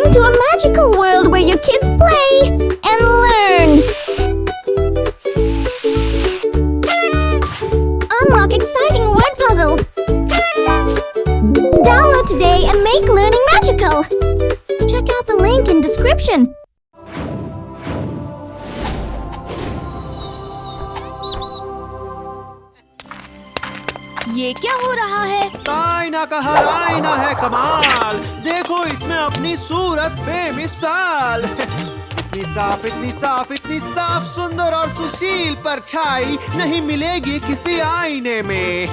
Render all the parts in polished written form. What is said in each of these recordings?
Welcome to a magical world where your kids play and learn. Unlock exciting word puzzles. Download today and make learning magical. Check out the link in description. ये क्या हो रहा है? आईना का हर आईना है कमाल। देखो इसमें अपनी सूरत बेमिसाल। इतनी साफ इतनी साफ इतनी साफ सुंदर और सुशील परछाई नहीं मिलेगी किसी आईने में।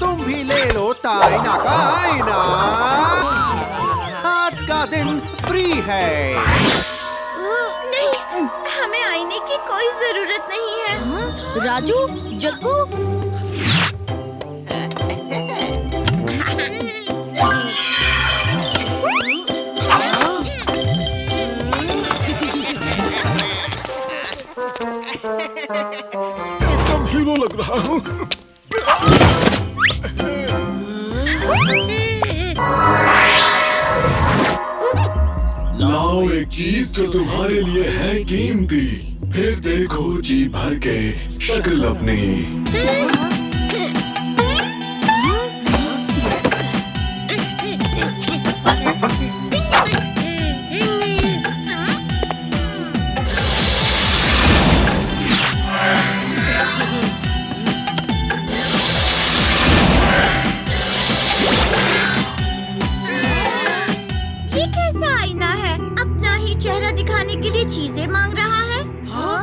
तुम भी ले लो ताईना का आईना। आज का दिन फ्री है। नहीं, हमें आईने की कोई जरूरत नहीं है। हाँ? राजू, जग्गू, एकदम हीरो लग रहा हूँ। लाओ एक चीज जो तुम्हारे लिए है कीमती, फिर देखो जी भर के शक्ल अपनी। ये कैसा आईना है? अपना ही चेहरा दिखाने के लिए चीजें मांग रहा है। हाँ?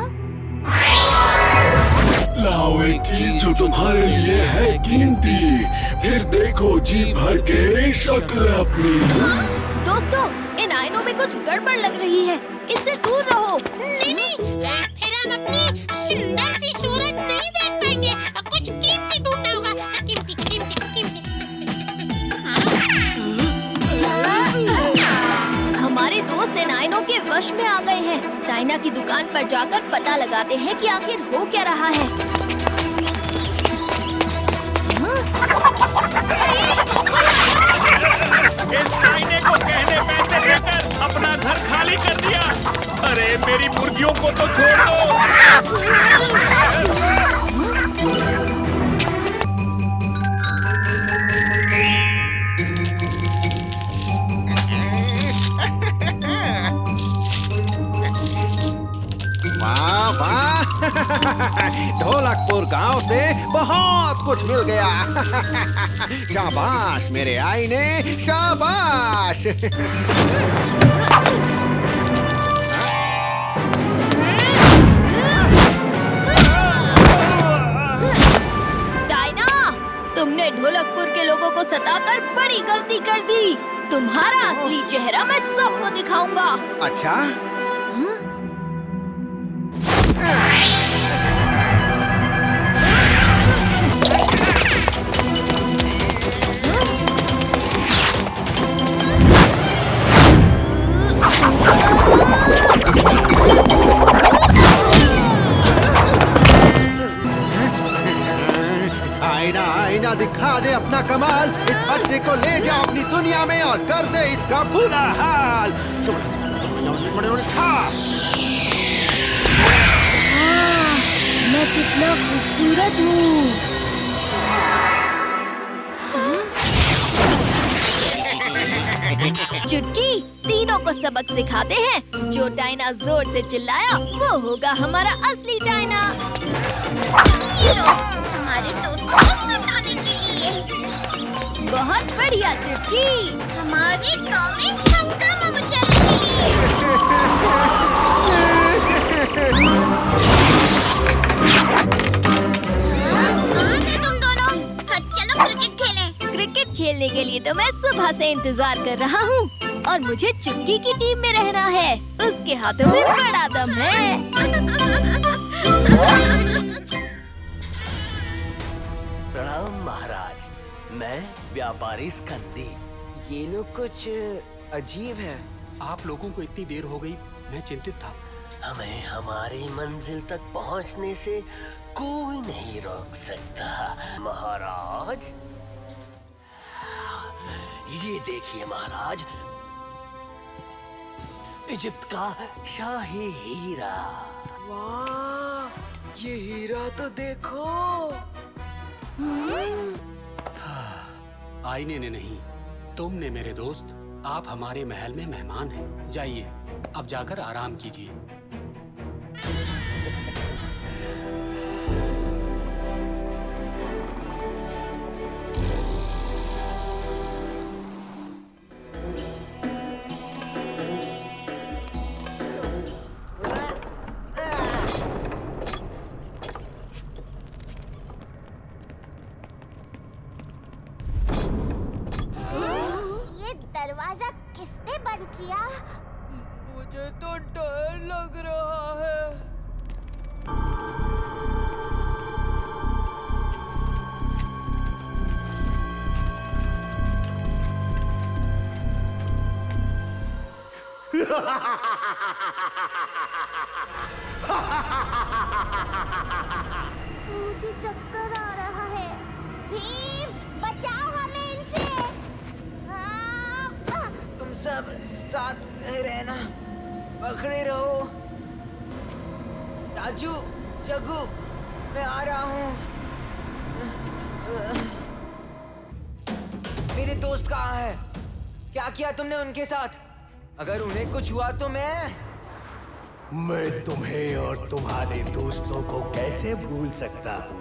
लाओ एक चीज जो तुम्हारे लिए है कीमती, फिर देखो जी भर के शक्ल अपनी। दोस्तों, इन आईनों में कुछ गड़बड़ लग रही है। इससे दूर रहो। नहीं, फिर हम अपनी सुंदर सी सूरत नहीं देख पाएंगे। कुछ कीमती ढूंढना होगा। कीमती, कीमती, कीमती। हमारे दोस्त इन आईनों के वश में आ गए हैं। डायना की दुकान पर जाकर पता लगाते हैं कि आखिर हो क्या रहा है। इस आईने को कहने पैसे देकर अपना घर खाली कर दिया। अरे मेरी मुर्गियों को तो छोड़ दो। वाह वाह। ढोलकपुर गांव से बहुत कुछ मिल गया। शाबाश मेरे आईने, शाबाश। डायना, तुमने ढोलकपुर के लोगों को सताकर बड़ी गलती कर दी। तुम्हारा असली चेहरा मैं सबको दिखाऊंगा। अच्छा, आईना आईना दिखा दे अपना कमाल। इस बच्चे को ले जा अपनी दुनिया में और कर दे इसका बुरा हाल। मैं कितना खूबसूरत हूँ। चुटकी, तीनों को सबक सिखाते हैं। जो डायना जोर से चिल्लाया वो होगा हमारा असली डायना। ये लो, हमारे दोस्तों को सताने के लिए। बहुत बढ़िया चुटकी। हमारे गांव में हंगामा मचाने के लिए। कहाँ थे तुम दोनों? चलो क्रिकेट खेलें। क्रिकेट खेलने के लिए तो मैं सुबह से इंतजार कर रहा हूँ और मुझे चुटकी की टीम में रहना है। उसके हाथों में बड़ा दम है। प्रणाम महाराज, मैं व्यापारी स्कंदी। ये लोग कुछ अजीब है। आप लोगों को इतनी देर हो गई, मैं चिंतित था। हमें हमारी मंजिल तक पहुंचने से कोई नहीं रोक सकता महाराज। ये देखिए महाराज, इजिप्ट का शाही हीरा। वाह, ये हीरा तो देखो। आईने ने नहीं, तुमने मेरे दोस्त। आप हमारे महल में मेहमान हैं। जाइए, अब जाकर आराम कीजिए। ये दरवाजा किसने बंद किया? मुझे तो डर लग रहा है। मुझे चक्कर आ रहा है। भीम, बचाओ हमें इनसे। तुम सब साथ रहना, पकड़े रहो। राजू, जग्गू, मैं आ रहा हूँ। मेरे दोस्त कहाँ है? क्या किया तुमने उनके साथ? अगर उन्हें कुछ हुआ तो मैं तुम्हें और तुम्हारे दोस्तों को कैसे भूल सकता हूँ?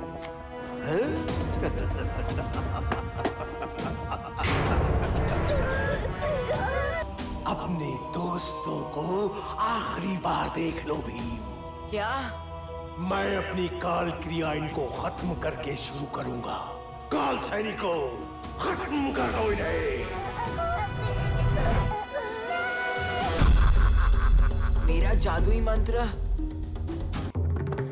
अपने दोस्तों को आखिरी बार देख लो भीम। क्या? मैं अपनी काल क्रिया इनको खत्म करके शुरू करूंगा। काल सैनिकों, खत्म कर दो इन्हें। मेरा जादुई मंत्र।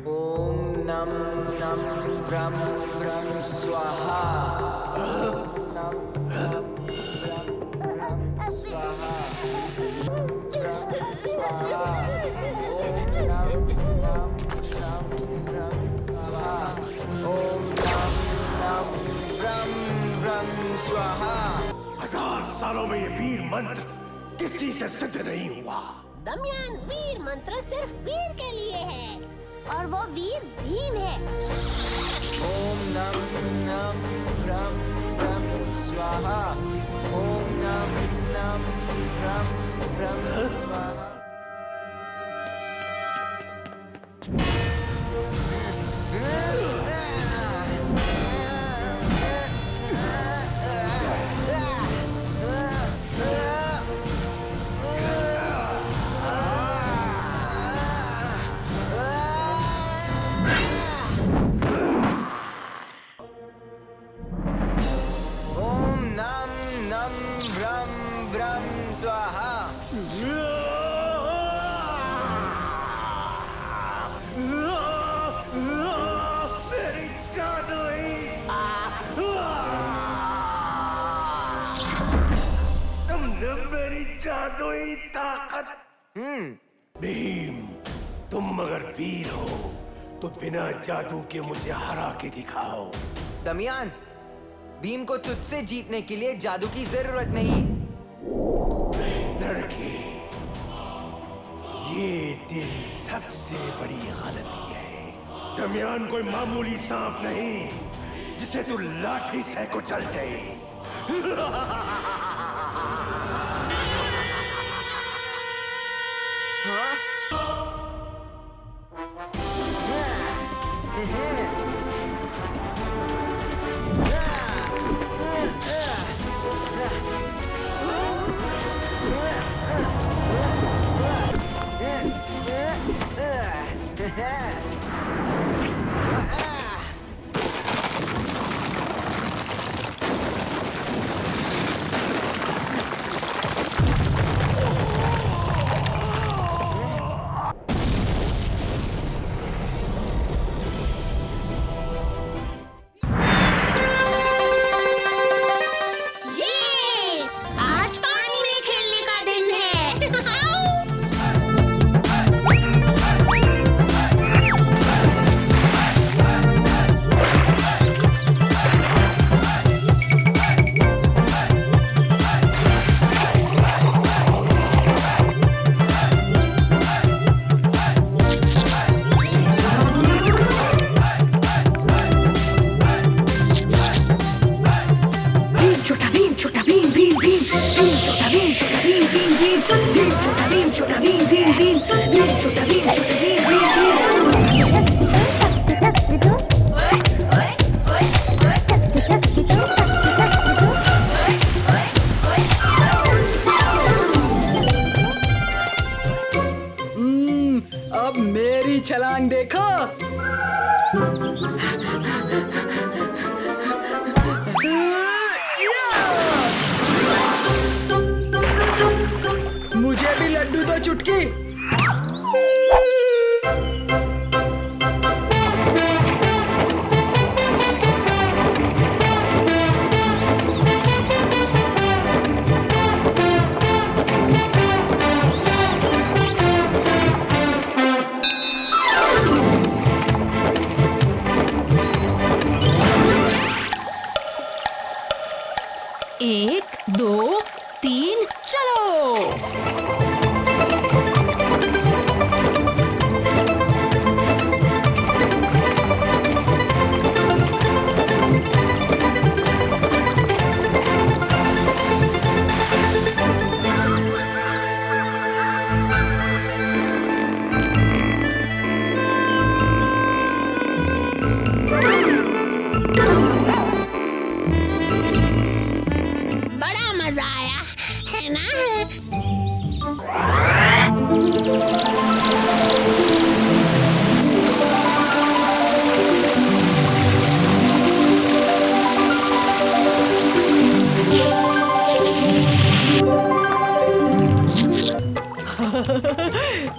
ओम नम नम ब्रह्म ब्रह्म स्वाहा। नम ब्रह्म स्वाहा। ब्रह्म स्वाहा। ओम नम ब्रह्म स्वाहा। ओम नम ब्रह्म ब्रह्म स्वाहा। 1000 सालों में ये वीर मंत्र किसी से सिद्ध नहीं हुआ। दमयान, वीर मंत्र सिर्फ वीर के लिए है। और वो वीर भीम है। ओम नम नम ब्रह्म ब्रह्म स्वाहा। ओम नम नम ब्रह्म ब्रह्म स्वाहा। ओम नम नम ब्रह्म ब्रह्म स्वाहा। मेरी जादुई, तुमने मेरी जादुई ताकत। भीम, तुम अगर वीर हो तो बिना जादू के मुझे हरा के दिखाओ। दमयान, भीम को तुझसे जीतने के लिए जादू की जरूरत नहीं। लड़के, ये तेरी सबसे बड़ी गलती है। दमयान कोई मामूली सांप नहीं जिसे तू लाठी से कुचल दे। हाँ? अब मेरी छलांग देखो। मुझे भी लड्डू दो चुटकी। एक, दो, तीन, चलो। बड़ा मजा आया है ना?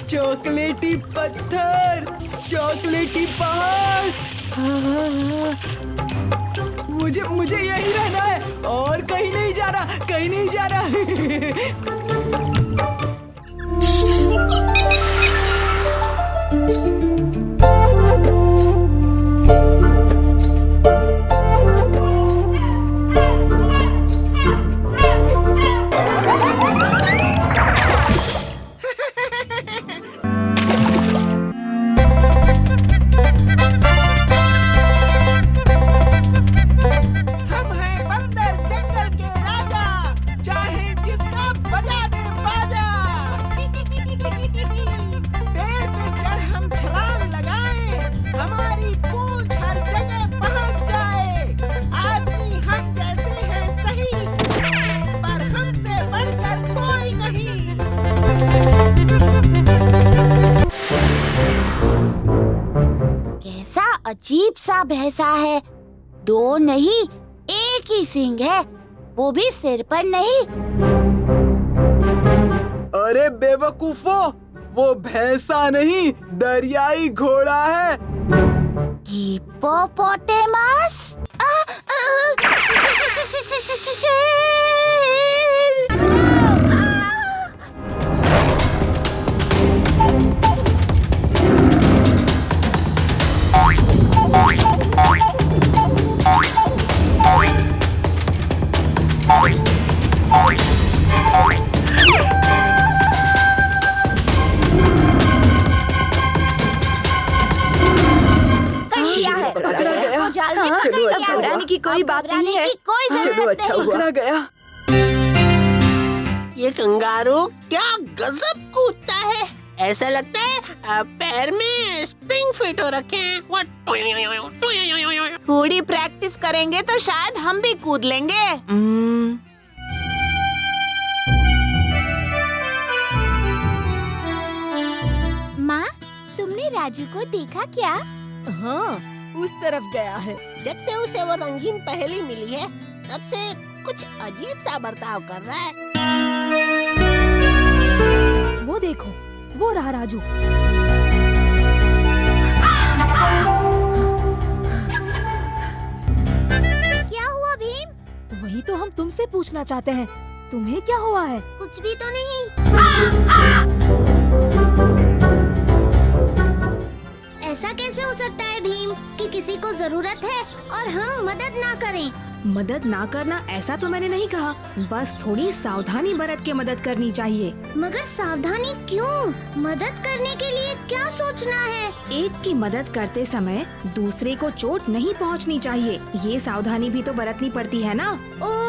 चॉकलेटी पत्थर, चॉकलेटी पहाड़। मुझे यही रहना है और कहीं नहीं जाना, कहीं नहीं जाना। हम हैं बंदर जंगल के राजा, चाहे जिसका बजा दे बाजा। पेड़ पे चढ़ हम छलांग लगाएं, हमारी पूंछ हर जगह पहुंच जाए। आदमी हम जैसे हैं सही, पर हमसे बढ़कर कोई नहीं। कैसा अजीब सा भैंसा है। दो नहीं, एक ही सींग है, वो भी सिर पर नहीं। अरे बेवकूफो, वो भैंसा नहीं, दरियाई घोड़ा है। हिप्पोपोटेमस? शेर। पकड़ा गया। चलो अच्छा, घबराने की कोई बात नहीं है। चलो अच्छा हुआ। पकड़ा गया। ये कंगारू क्या गजब कूदता है। ऐसा लगता है पैर में स्प्रिंग फिट हो रखे हैं। थोड़ी प्रैक्टिस करेंगे तो शायद हम भी कूद लेंगे। माँ, तुमने राजू को देखा क्या? हाँ, उस तरफ गया है। जब से उसे वो रंगीन पहेली मिली है, तब से कुछ अजीब सा बर्ताव कर रहा है। वो देखो, वो रहा राजू। क्या हुआ भीम? वही तो हम तुमसे पूछना चाहते हैं। तुम्हें क्या हुआ है? कुछ भी तो नहीं। ऐसा कैसे हो सकता है भीम कि किसी को जरूरत है और हम मदद ना करें? मदद ना करना ऐसा तो मैंने नहीं कहा, बस थोड़ी सावधानी बरत के मदद करनी चाहिए। मगर सावधानी क्यों? मदद करने के लिए क्या सोचना है? एक की मदद करते समय दूसरे को चोट नहीं पहुंचनी चाहिए। ये सावधानी भी तो बरतनी पड़ती है ना। ओह!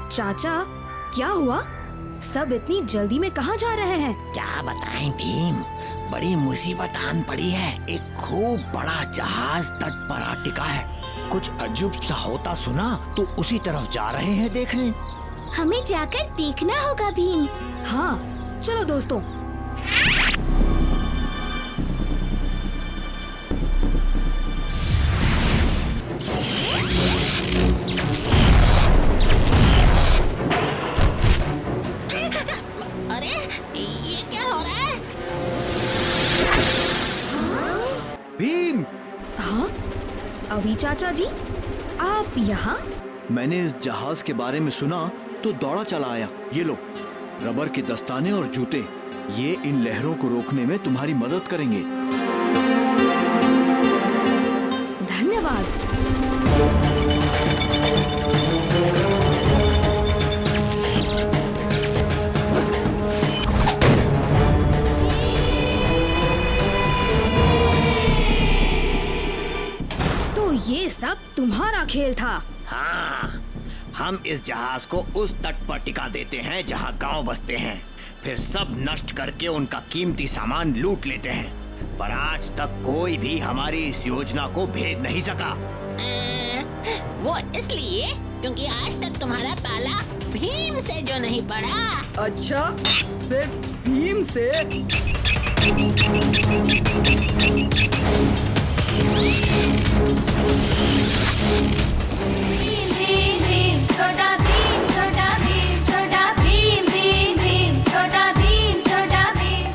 चाचा, क्या हुआ? सब इतनी जल्दी में कहाँ जा रहे हैं? क्या बताएं भीम, बड़ी मुसीबत आन पड़ी है। एक खूब बड़ा जहाज तट पर आ टिका है। कुछ अजूब सा होता सुना तो उसी तरफ जा रहे हैं देखने। हमें जाकर देखना होगा भीम। हाँ चलो दोस्तों। अरे ये क्या हो रहा है? भीम! हाँ अभी चाचा जी, आप यहाँ? मैंने इस जहाज के बारे में सुना तो दौड़ा चला आया। ये लो, रबर के दस्ताने और जूते, ये इन लहरों को रोकने में तुम्हारी मदद करेंगे। धन्यवाद। तो ये सब तुम्हारा खेल था? हाँ, हम इस जहाज को उस तट पर टिका देते हैं जहाँ गांव बसते हैं, फिर सब नष्ट करके उनका कीमती सामान लूट लेते हैं। पर आज तक कोई भी हमारी इस योजना को भेद नहीं सका। वो इसलिए क्योंकि आज तक तुम्हारा पाला भीम से जो नहीं पड़ा। अच्छा, सिर्फ भीम से? भीम भीम भीम छोटा भीम, छोटा भीम, छोटा भीम भीम भीम, छोटा भीम, छोटा भीम।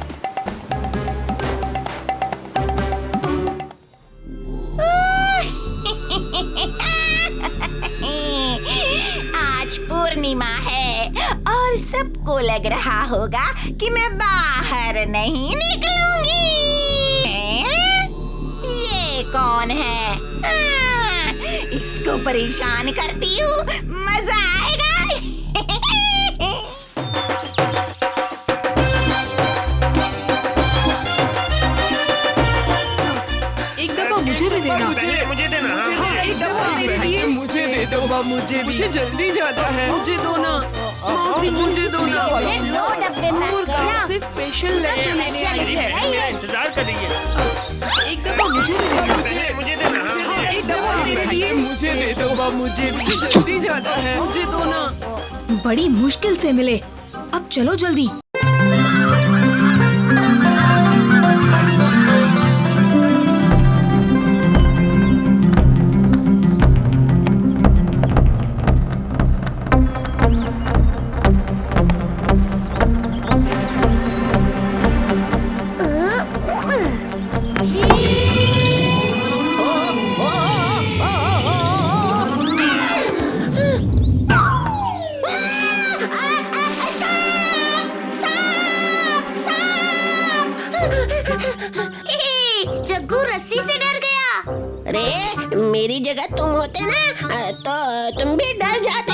आज पूर्णिमा है और सबको लग रहा होगा कि मैं बाहर नहीं निकलूंगी। ये कौन है? इसको परेशान करती हूँ, मजा आएगा। एक दफा मुझे भी देना। मुझे देना। हाँ, एक दफा मेरे लिए मुझे दे दो। मुझे जल्दी जाना है। मुझे दो ना मौसी, मुझे दो ना। दो डब्बे पैक करना। से स्पेशल लेने आई है। इंतजार कर रही है। एक दफा मुझे भी देना। मुझे देना। हाँ, एक दफा मेरे लिए मुझे दे दो। मुझे जल्दी जाना है। मुझे दो ना। बड़ी मुश्किल से मिले, अब चलो जल्दी। जग्गू रस्सी से डर गया। अरे मेरी जगह तुम होते ना तो तुम भी डर जाते।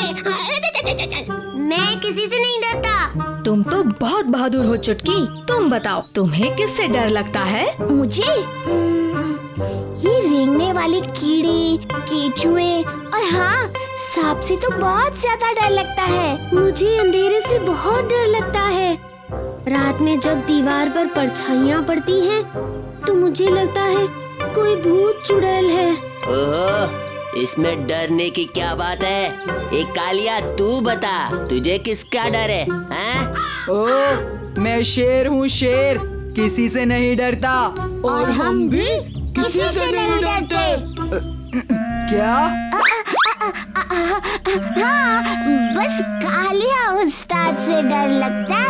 मैं किसी से नहीं डरता। तुम तो बहुत बहादुर हो चुटकी। तुम बताओ, तुम्हें किससे डर लगता है? मुझे ये रेंगने वाले कीड़े, केचुए और हाँ सांप से तो बहुत ज्यादा डर लगता है। मुझे अंधेरे से बहुत डर लगता है। रात में जब दीवार पर परछाइयाँ पड़ती हैं, तो मुझे लगता है कोई भूत चुड़ैल है। ओह, इसमें डरने की क्या बात है? एक कालिया, तू बता, तुझे किसका डर है? ओह, मैं शेर हूँ, शेर, किसी से नहीं डरता। और हम भी किसी से नहीं डरते। क्या? हाँ, बस कालिया उस्ताद से डर लगता है।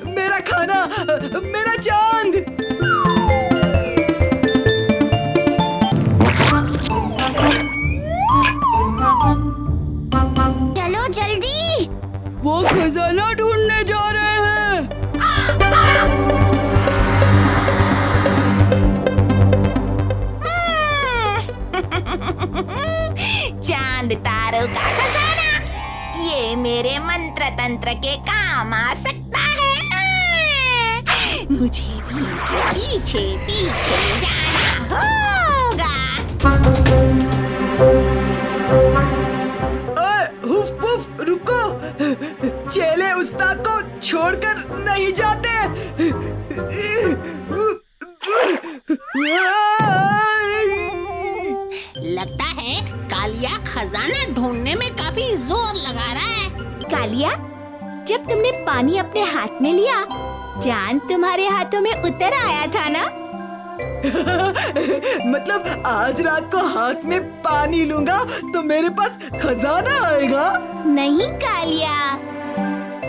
मेरा खाना, मेरा चांद। चलो जल्दी, वो खजाना ढूंढने जा रहे हैं। चांद तारों का खजाना, ये मेरे मंत्र तंत्र के काम आ सकता है। मुझे भी इनके पीछे पीछे जाना होगा। हुफ पुफ रुको, चेले उस्ताद को छोड़कर नहीं जाते। लगता है कालिया खजाना ढूंढने में काफी जोर लगा रहा है। कालिया, जब तुमने पानी अपने हाथ में लिया, चांद तुम्हारे हाथों में उतर आया था ना? मतलब आज रात को हाथ में पानी लूंगा तो मेरे पास खजाना आएगा? नहीं कालिया,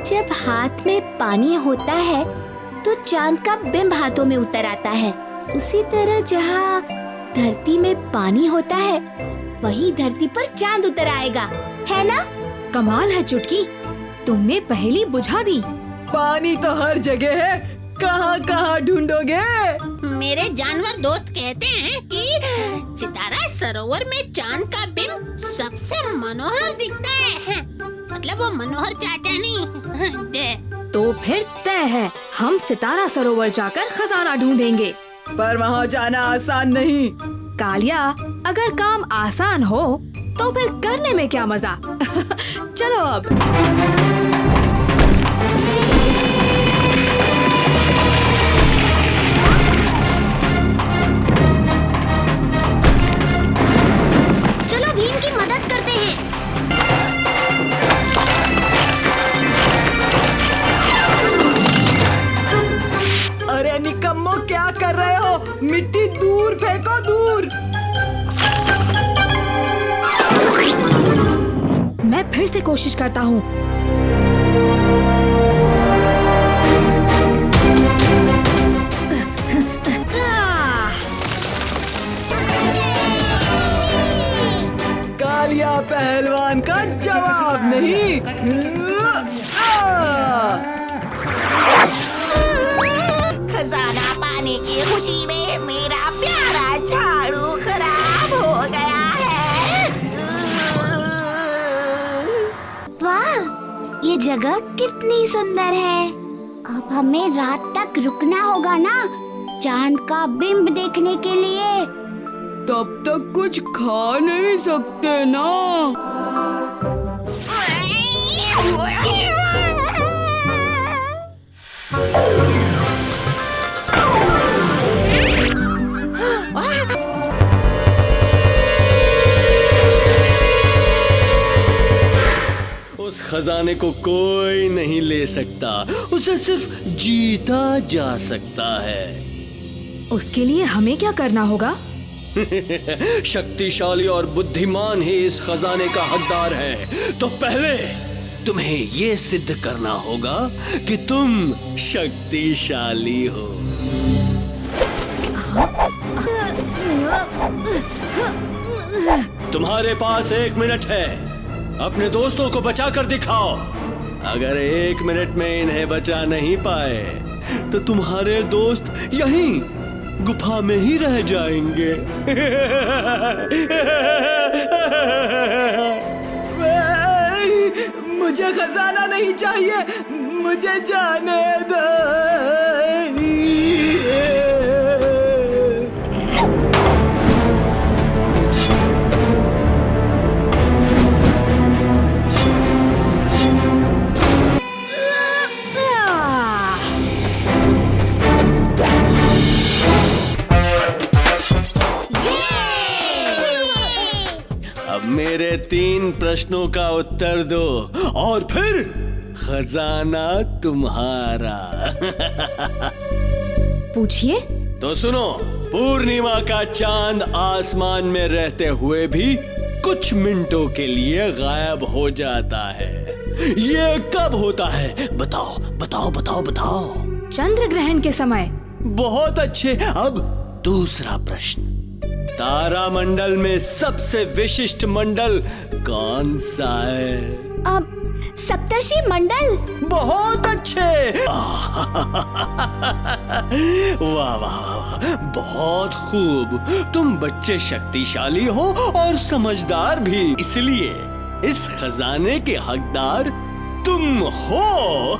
जब हाथ में पानी होता है तो चांद का बिंब हाथों में उतर आता है। उसी तरह जहाँ धरती में पानी होता है, वही धरती पर चांद उतर आएगा, है ना? कमाल है चुटकी, तुमने पहेली बुझा दी। पानी तो हर जगह है, कहाँ कहाँ ढूंढोगे? मेरे जानवर दोस्त कहते हैं कि सितारा सरोवर में चांद का बिंब सबसे मनोहर दिखता है। मतलब वो मनोहर चाचा नहीं। तो फिर तय है, हम सितारा सरोवर जाकर खजाना ढूंढेंगे। पर वहाँ जाना आसान नहीं। कालिया, अगर काम आसान हो तो फिर करने में क्या मजा। चलो अब। चलो भीम की मदद करते हैं। अरे निकम्मो, क्या कर रहे हो? मिट्टी दूर फेंको, दूर। मैं फिर से कोशिश करता हूँ। कालिया पहलवान का जवाब नहीं। खजाना पाने की खुशी में मेरा प्यारा झाड़ू खराब हो गया है। वाह, ये जगह कितनी सुंदर है। अब हमें रात तक रुकना होगा ना, चांद का बिंब देखने के लिए। तब तक कुछ खा नहीं सकते ना। उस खजाने को कोई नहीं ले सकता, उसे सिर्फ जीता जा सकता है। उसके लिए हमें क्या करना होगा? शक्तिशाली और बुद्धिमान ही इस खजाने का हकदार है। तो पहले तुम्हें ये सिद्ध करना होगा कि तुम शक्तिशाली हो। तुम्हारे पास 1 मिनट है, अपने दोस्तों को बचा कर दिखाओ। अगर 1 मिनट में इन्हें बचा नहीं पाए तो तुम्हारे दोस्त यहीं गुफा में ही रह जाएंगे। मुझे खजाना नहीं चाहिए, मुझे जाने दो। मेरे 3 प्रश्नों का उत्तर दो और फिर खजाना तुम्हारा। पूछिए। तो सुनो, पूर्णिमा का चांद आसमान में रहते हुए भी कुछ मिनटों के लिए गायब हो जाता है। ये कब होता है? बताओ बताओ बताओ बताओ। चंद्र ग्रहण के समय। बहुत अच्छे। अब दूसरा प्रश्न, तारामंडल में सबसे विशिष्ट मंडल कौन सा है? अब सप्तर्षि मंडल। बहुत अच्छे। वाह वाह वाह, बहुत खूब। तुम बच्चे शक्तिशाली हो और समझदार भी, इसलिए इस खजाने के हकदार तुम हो।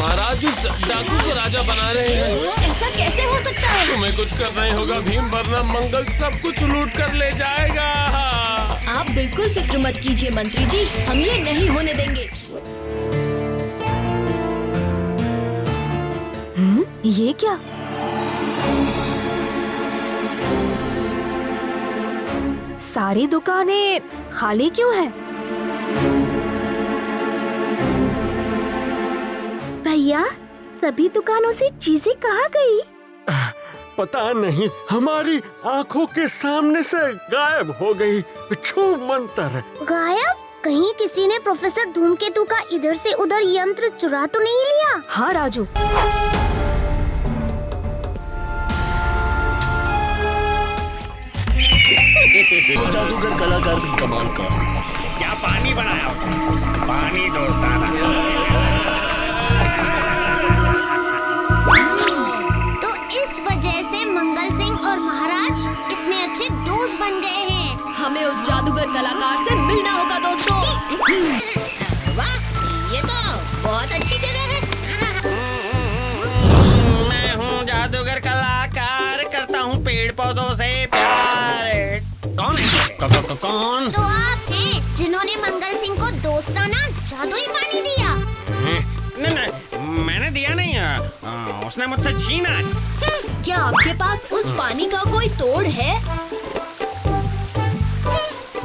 महाराज उस डाकू को राजा बना रहे हैं। ऐसा कैसे हो सकता है? तुम्हें कुछ करना ही होगा भीम, वरना मंगल सब कुछ लूट कर ले जाएगा। आप बिल्कुल फिक्र मत कीजिए मंत्री जी, हम ये नहीं होने देंगे। ये क्या? सारी दुकानें खाली क्यों है? भैया, सभी दुकानों से चीजें कहाँ गई? पता नहीं, हमारी आंखों के सामने से गायब हो गई। छू मंतर। गायब? कहीं किसी ने प्रोफेसर धूमकेतु का इधर से उधर यंत्र चुरा तो नहीं लिया? हाँ राजू, जादूगर कलाकार भी कमाल का। क्या पानी बनाया उसने? पानी दोस्ताना। तो इस वजह से मंगल सिंह और महाराज इतने अच्छे दोस्त बन गए हैं। हमें उस जादूगर कलाकार से मिलना होगा दोस्तों। वाह, ये तो बहुत अच्छी जगह है। मैं हूँ जादूगर कलाकार, करता हूँ पेड़ पौधों से प्यार। कौन है? कौन? तो आप हैं जिन्होंने मंगल सिंह को दोस्ताना जादुई पानी दिया। नहीं, मैंने दिया नहीं, उसने मुझसे छीना है। क्या आपके पास उस पानी का कोई तोड़ है?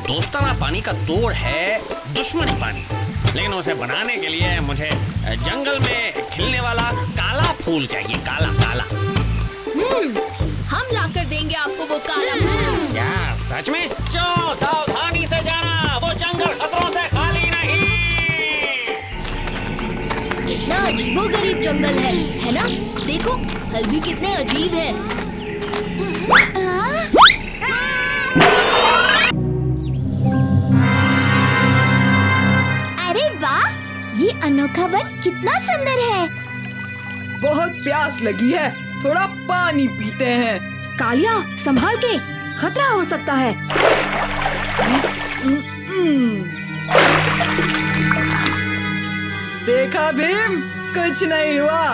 दोस्ताना पानी का तोड़ है दुश्मनी पानी, लेकिन उसे बनाने के लिए मुझे जंगल में खिलने वाला काला फूल चाहिए। काला काला। हम लाकर देंगे आपको वो काला। क्या सच में? जो सावधानी से जाना, वो जंगल खतरों से खाली नहीं। कितना अजीबोगरीब जंगल है ना? देखो, फल भी कितने अजीब है। अरे वाह, ये अनोखा वन कितना सुंदर है। बहुत प्यास लगी है, थोड़ा पानी पीते हैं। कालिया, संभाल के, खतरा हो सकता है। देखा भीम, कुछ नहीं हुआ।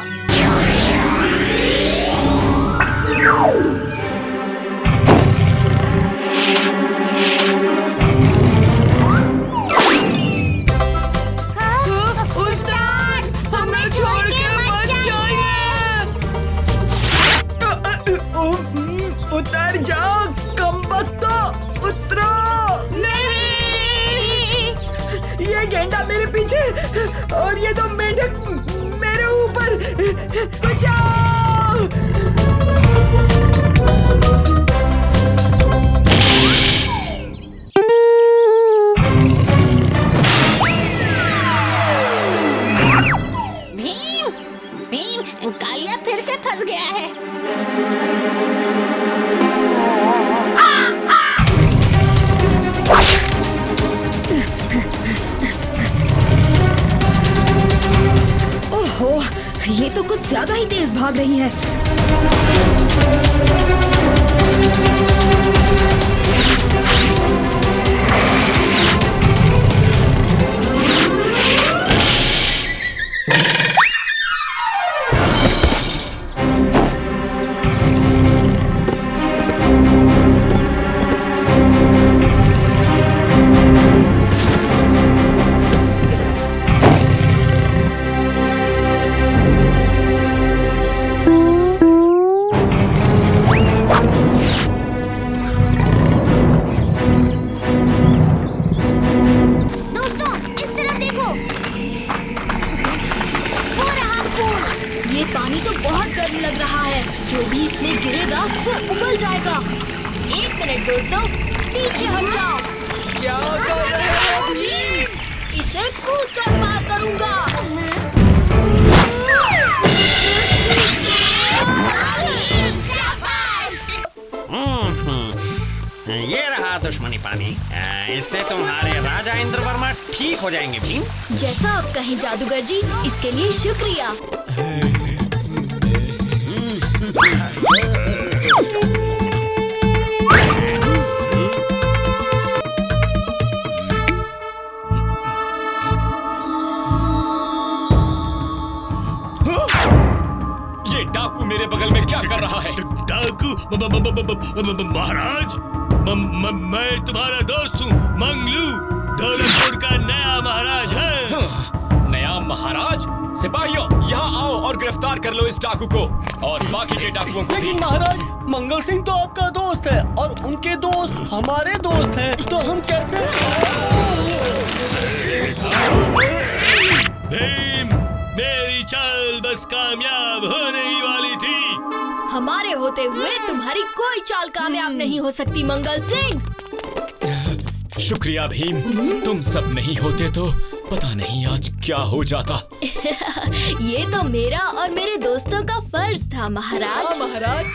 उस्ताद, हमें छोड़ के मत जाइए। उतर जाओ कमबख्तो, उतरो। नहीं, ये गेंडा मेरे पीछे और ये दो मेंढक मेरे ऊपर। बचाओ! भीम, कालिया फिर से फंस गया है। ओहो, ये तो कुछ ज्यादा ही तेज भाग रही है। दोस्तों, पीछे हट जाओ। क्या कर रहे हो भीम? इसे कूद कर पार करूंगा। ये रहा दुश्मनी पानी। इससे तुम्हारे राजा इंद्र वर्मा ठीक हो जाएंगे भीम। जैसा आप कहें जादूगर जी, इसके लिए शुक्रिया। ये डाकू मेरे बगल में क्या कर रहा है? डाकू? महाराज, मैं तुम्हारा दोस्त हूँ, मंगलू, दौलतपुर का नया महाराज है। नया महाराज? सिपाहियों, यहाँ आओ और गिरफ्तार कर लो इस डाकू को और बाकी के डाकुओं को भी। लेकिन महाराज, मंगल सिंह तो आपका दोस्त है और उनके दोस्त हमारे दोस्त हैं, तो हम कैसे? भीम, मेरी चाल बस कामयाब होने ही वाली थी। हमारे होते हुए तुम्हारी कोई चाल कामयाब नहीं हो सकती मंगल सिंह। शुक्रिया भीम, तुम सब नहीं होते तो पता नहीं आज क्या हो जाता। ये तो मेरा और मेरे दोस्तों का फर्ज था महाराज। हाँ, महाराज।